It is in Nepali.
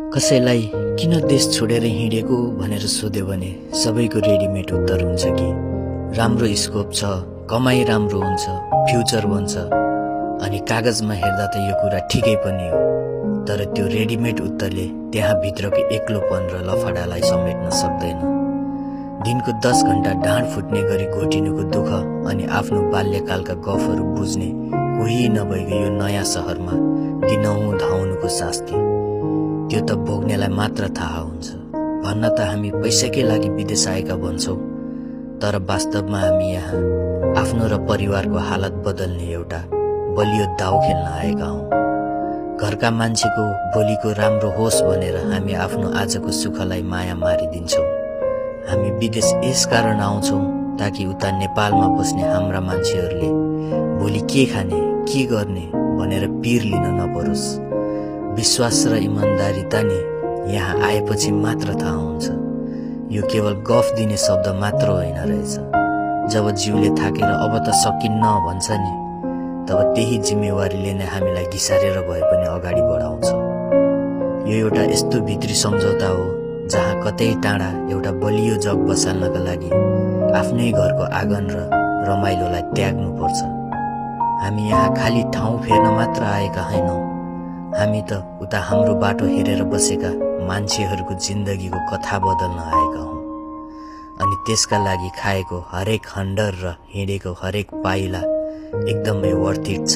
कसैलाई किन देश छोडेर हिँडेको भनेर सोध्यो भने सबैको रेडिमेड उत्तर हुन्छ कि राम्रो स्कोप छ, कमाई राम्रो हुन्छ, फ्युचर बन्छ। अनि कागजमा हेर्दा त यो कुरा ठिकै पनि हो, तर त्यो रेडिमेड उत्तरले त्यहाँ भित्रको एक्लोपन र लफडालाई समेट्न सक्दैन। दिनको 10 घण्टा ढाड फुट्ने गरी घोटिनुको दुःख अनि आफ्नो बाल्यकालका गफहरू बुझ्ने कोही नभएको यो नयाँ सहरमा दिनहुँ धाउनुको शास्ति, त्यो त भोग्नेलाई मात्र थाहा हुन्छ। भन्न त हामी पैसाकै लागि विदेश आएका भन्छौँ, तर वास्तवमा हामी यहाँ आफ्नो र परिवारको हालत बदल्ने एउटा बलियो दाउ खेल्न आएका हौँ। घरका मान्छेको भोलिको राम्रो होस् भनेर हामी आफ्नो आजको सुखलाई माया मारिदिन्छौँ। हामी विदेश यस कारण आउँछौँ ताकि उता नेपालमा बस्ने हाम्रा मान्छेहरूले भोलि के खाने, के गर्ने भनेर पीर लिन नपरोस्। विश्वास र इमान्दारिता नि यहाँ आएपछि मात्र थाहा हुन्छ। यो केवल गफ दिने शब्द मात्र होइन रहेछ। जब जिउले थाकेर अब त सकिन्न भन्छ नि, तब त्यही जिम्मेवारीले नै हामीलाई घिसारेर भए पनि अगाडि बढाउँछ। यो एउटा यस्तो भित्री सम्झौता हो जहाँ कतै टाढा एउटा बलियो जग बसाल्नका लागि आफ्नै घरको आँगन र रमाइलोलाई त्याग्नु पर्छ। हामी यहाँ खाली ठाउँ फेर्न मात्र आएका होइनौँ, हामी त उता हाम्रो बाटो हेरेर बसेका मान्छेहरूको जिन्दगीको कथा बदल्न आएका हौँ। अनि त्यसका लागि खाएको हरेक खण्डर र हिँडेको हरेक पाइला एकदमै वर्थ इट छ।